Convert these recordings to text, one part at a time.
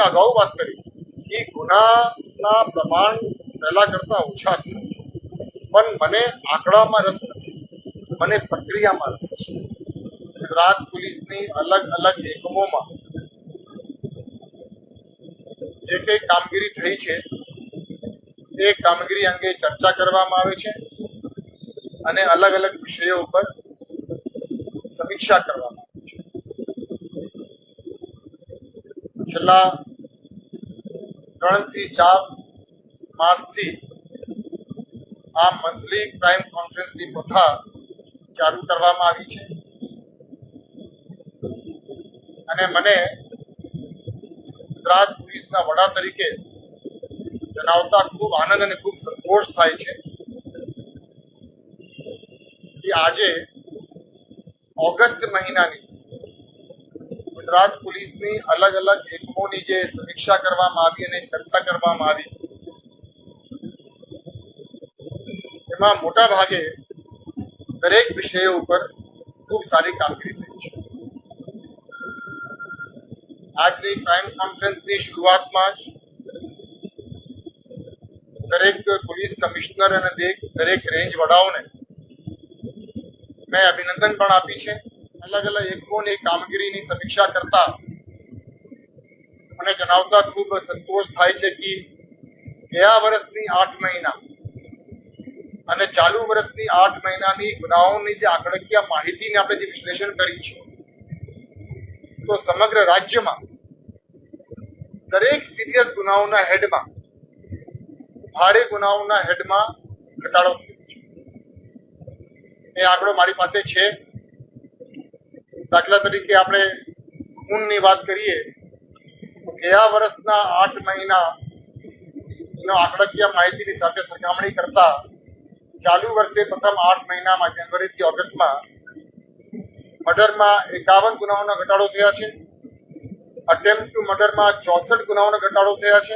અગાઉ વાત કરી કે ગુનાના પ્રમાણ પહેલા કરતા ઓછા થયા છે, પણ મને આંકડામાં રસ નથી, મને પ્રક્રિયામાં રસ છે. ગુજરાત પોલીસની અલગ અલગ એકમોમાં જે કઈ કામગીરી થઈ છે એ કામગીરી અંગે ચર્ચા કરવામાં આવે છે અને અલગ અલગ વિષયો ઉપર સમીક્ષા કરવામાં આવે છે. છેલ્લા 3 થી 4 માસથી આ મંથલી ક્રાઇમ કોન્ફરન્સની પ્રથા ચાલુ કરવામાં આવી છે અને મને ગુજરાત પોલીસના વડા તરીકે જણાવતા ખૂબ આનંદ અને ખૂબ સંતોષ થાય છે કે આજે ઓગસ્ટ મહિનાની ગુજરાત પોલીસની અલગ અલગ એકમોની જે સમીક્ષા કરવામાં આવી અને ચર્ચા કરવામાં આવી એમાં મોટા ભાગે દરેક વિષયો ઉપર ખૂબ સારી કામગીરી થઈ છે. આજની ક્રાઇમ કોન્ફરન્સની શરૂઆતમાં જ દરેક પોલીસ કમિશનર અને દરેક રેન્જ વડાઓને મેં અભિનંદન પણ આપી છે. અલગ અલગ એકમોની કામગીરીની સમીક્ષા કરતા મને જણાવતા ખૂબ સંતોષ થાય છે કે ગયા વર્ષની 8 મહિના અને ચાલુ વર્ષની 8 મહિનાની ગુનાઓની જે આંકડાકીય માહિતીને આપણે જે વિશ્લેષણ કરી છે તો સમગ્ર રાજ્યમાં દરેક સિરિયસ ગુનાઓના હેડમાં, ભારે ગુનાઓના હેડમાં ઘટાડો થયો છે. એ આંકડો મારી પાસે છે. દાખલા તરીકે આપણે ખૂનની વાત કરીએ તો ગયા વર્ષના 8 મહિનાનો આંકડાકીય માહિતીની સાથે સરખામણી કરતા ચાલુ વર્ષે પ્રથમ 8 મહિનામાં જાન્યુઆરીથી ઓગસ્ટમાં મર્ડરમાં 51 ગુનાઓના ઘટાડો થયા છે. અટેમ્પ્ટ ટુ મર્ડરમાં 64 ગુનાઓના ઘટાડો થયા છે.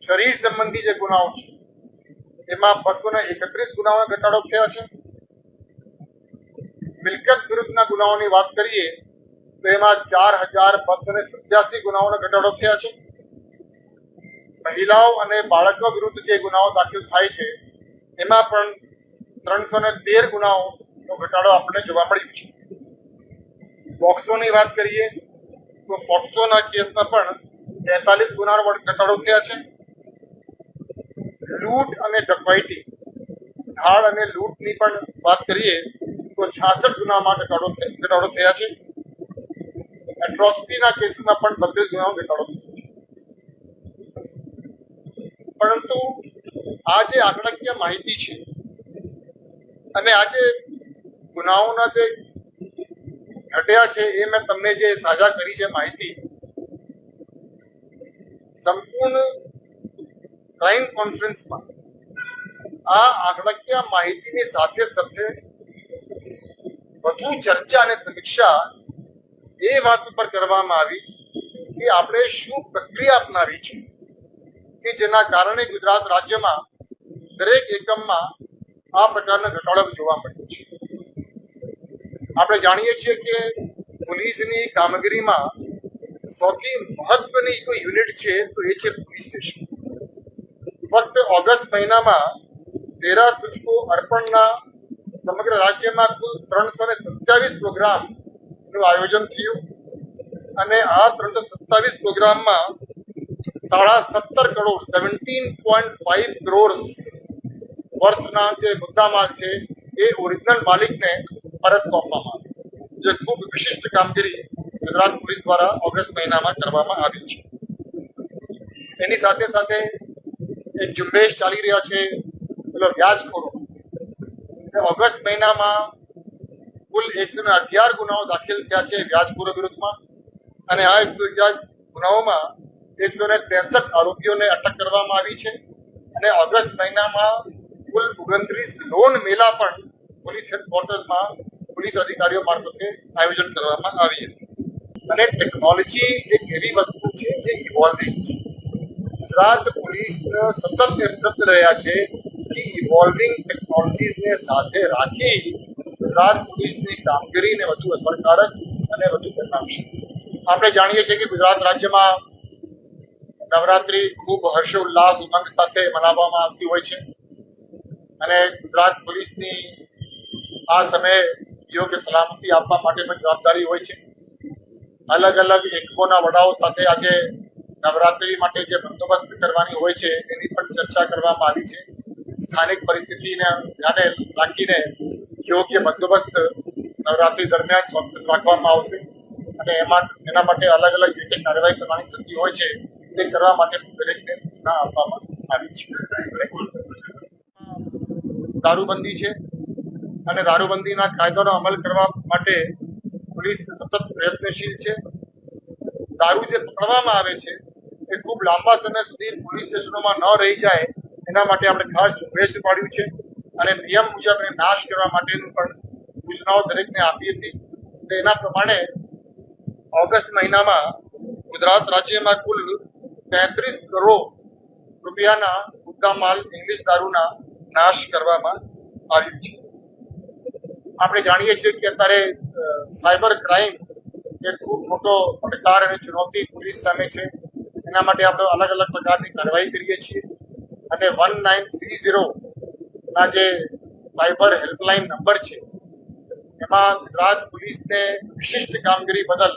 શરીર સંબંધી જે ગુનાઓ છે એમાં 231 ગુનાઓના ઘટાડો થયા છે. મિલકત વિરુદ્ધના ગુનાઓની વાત કરીએ તો એમાં 4287 ગુનાઓના ઘટાડો થયા છે. મહિલાઓ અને બાળકો વિરુદ્ધ જે ગુનાઓ દાખલ થાય છે એમાં પણ 313 ગુનાઓનો ઘટાડો આપણને જોવા મળ્યો છે. પોક્સોની વાત કરીએ તો પોક્સોના કેસમાં પણ 43 ગુનાનો ઘટાડો થયા છે. લૂંટ અને ડકૈતી, ધાડ અને લૂંટની પણ વાત કરીએ તો 66 ગુનામાં ઘટાડો થયા છે. એટ્રોસિટીના કેસમાં પણ 32 ગુનાનો ઘટાડો થયો છે. પરંતુ આ જે આંકડાકીય માહિતી છે અને આજે ગુનાઓના જે ઘટ્યા છે એ મેં તમને જે સાझा કરી છે માહિતી, સંપૂર્ણ ક્રાઇમ કોન્ફરન્સમાં આ આંકડાકીય માહિતીની સાથે સાથે વધુ ચર્ચા અને સમીક્ષા એ વાત ઉપર કરવામાં આવી કે આપણે શું પ્રક્રિયા અપનાવી છે કે જેના કારણે ગુજરાત રાજ્યમાં દરેક એકમમાં આ પ્રકારનો ઘટાડો જોવા મળ્યો છે. આપણે જાણીએ છીએ કે પોલીસની કામગીરીમાં સૌથી મહત્વની કોઈ યુનિટ છે તો એ છે પોલીસ સ્ટેશન. ફક્ત ઓગસ્ટ મહિનામાં 13 તુજકો અર્પણના સમગ્ર રાજ્યમાં કુલ 327 પ્રોગ્રામનું આયોજન થયું અને આ 327 પ્રોગ્રામમાં 17.5 કરોડ 17.5 કરોડ વર્થના જે મુદ્દામાલ છે એ ઓરિજિનલ માલિકને પરત સોંપવામાં આવ્યો, જે ખૂબ વિશિષ્ટ કામગીરી ગુજરાત પોલીસ દ્વારા ઓગસ્ટ મહિનામાં કરવામાં આવી છે. એની સાથે સાથે એક ઝુંબેશ ચાલી રહ્યા છે પેલો વ્યાજખોરો. ઓગસ્ટ મહિનામાં કુલ 111 ગુનાઓ દાખલ થયા છે વ્યાજખોરો વિરુદ્ધમાં અને આ 111 ગુનાઓમાં 163 આરોપીઓને અટક કરવામાં આવી છે અને ઓગસ્ટ મહિનામાં કુલ 29 લોન મેલા પણ પોલીસ હેડક્વાર્ટર્સમાં પોલીસ અધિકારીઓ મારફતે આયોજન કરવામાં આવી હતી. અને ટેકનોલોજી એક એવી વસ્તુ છે જે ઇવોલ્વિંગ છે. ગુજરાત પોલીસ સતત પ્રયત્ન રહ્યા છે કે ઇવોલ્વિંગ ટેકનોલોજીને સાથે રાખી ગુજરાત પોલીસની કામગીરીને વધુ અસરકારક અને વધુ પ્રભાવશાળી. આપણે જાણીએ છીએ કે ગુજરાત રાજ્યમાં નવરાત્રી ખૂબ હર્ષોલ્લાસ ઉમંગ સાથે મનાવવામાં આવતી હોય છે અને ગુજરાત પોલીસની આ સમયે યોગ્ય સલામતી આપવા માટે પણ જવાબદારી હોય છે. અલગ અલગ એકમોના વડાઓ સાથે આજે નવરાત્રી માટે જે બંદોબસ્ત કરવાની હોય છે એની પણ ચર્ચા કરવામાં આવી છે. સ્થાનિક પરિસ્થિતિને ધ્યાને રાખીને યોગ્ય બંદોબસ્ત નવરાત્રી દરમિયાન ચોક્કસ રાખવામાં આવશે અને એના માટે અલગ અલગ જે કાર્યવાહી કરવાની થતી હોય છે તે કરવા માટે દરેકને સૂચના આપવામાં આવી છે. દારૂબંધી છે અને દારૂબંધીના કાયદાનો અમલ કરવા માટે પોલીસ સતત પ્રયત્નશીલ છે. દારૂ જે પકડવામાં આવે છે એ ખૂબ લાંબા સમય સુધી પોલીસ સ્ટેશનોમાં ન રહી જાય એના માટે આપણે ખાસ ઝુંબેશ પાડ્યું છે અને નિયમ મુજબ એને નાશ કરવા માટેનું પણ સૂચનાઓ દરેકને આપી હતી. એના પ્રમાણે ઓગસ્ટ મહિનામાં ગુજરાત રાજ્યમાં કુલ 33 કરોડ રૂપિયાના મુદ્દામાલ ઇંગ્લિશ દારૂના નાશ કરવામાં આવ્યું છે. આપણે જાણીએ છીએ કે અત્યારે સાયબર ક્રાઇમ એ ખૂબ મોટો પડકાર અને ચુનૌતી પોલીસ સામે છે. એના માટે આપણે અલગ અલગ પ્રકારની કાર્યવાહી કરીએ છીએ અને 1930 ના જે સાયબર હેલ્પલાઇન નંબર છે એમાં ગુજરાત પોલીસને વિશિષ્ટ કામગીરી બદલ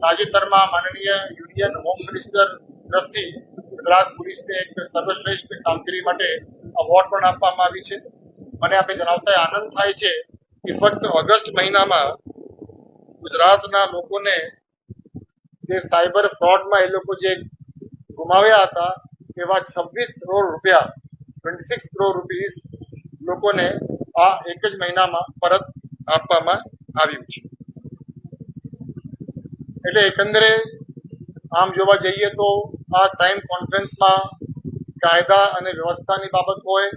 તાજેતરમાં માનનીય યુનિયન હોમ મિનિસ્ટર તરફથી ગુજરાત પોલીસને એક સર્વશ્રેષ્ઠ કામગીરી માટે એવોર્ડ પણ આપવામાં આવી છે. મને આપણે જણાવતા આનંદ થાય છે કે ફક્ત ઓગસ્ટ મહિનામાં ગુજરાતના લોકોને જે સાયબર ફ્રોડમાં એ લોકો જે ગુમાવ્યા હતા એવા 26 કરોડ રૂપિયા 26 કરોડ રૂપીસ લોકોને આ એક જ મહિનામાં પરત આપવામાં આવ્યું છે. એટલે એકંદરે આમ જોવા જઈએ તો આ ક્રાઇમ કોન્ફરન્સમાં કાયદા અને વ્યવસ્થાની બાબત હોય,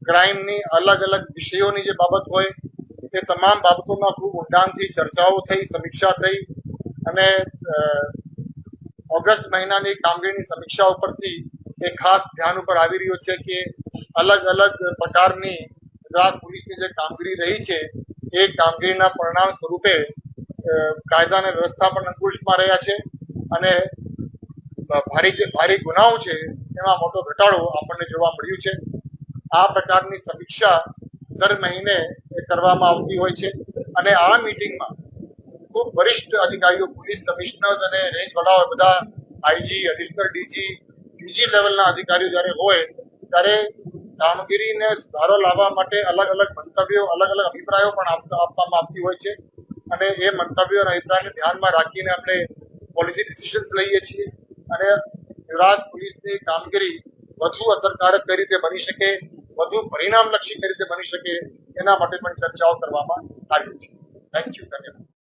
ક્રાઇમની અલગ અલગ વિષયોની જે બાબત હોય એ તમામ બાબતોમાં ખૂબ ઊંડાણથી ચર્ચાઓ થઈ, સમીક્ષા થઈ અને ઓગસ્ટ મહિનાની કામગીરીની સમીક્ષા ઉપરથી એ ખાસ ધ્યાન ઉપર આવી રહ્યો છે કે અલગ અલગ પ્રકારની ગુજરાત પોલીસની જે કામગીરી રહી છે એ કામગીરીના પરિણામ સ્વરૂપે કાયદા અને વ્યવસ્થા પણ અંકુશમાં રહ્યા છે અને ભારે ગુનાઓ છે એમાં મોટો ઘટાડો આપણને જોવા મળ્યું છે. આ પ્રકારની સમીક્ષા દર મહિને કરવામાં આવતી હોય છે અને આ મીટિંગમાં ખૂબ વરિષ્ઠ અધિકારીઓ, પોલીસ કમિશનર અને રેન્જ વડાઓ બધા આઈજી, એડિશનલ ડીજી લેવલના અધિકારીઓ જ્યારે હોય ત્યારે કામગીરીને સુધારો લાવવા માટે અલગ અલગ મંતવ્યો, અલગ અલગ અભિપ્રાયો પણ આપવામાં આવતી હોય છે અને એ મંતવ્યો અને અભિપ્રાયને ધ્યાનમાં રાખીને આપણે પોલિસી ડિસિઝન્સ લઈએ છીએ અને ગુજરાત પોલીસની કામગીરી વધુ અસરકારક કઈ રીતે બની શકે, વધુ પરિણામલક્ષી કઈ રીતે બની શકે એના માટે પણ ચર્ચાઓ કરવામાં આવી છે. Thank you. ધન્યવાદ.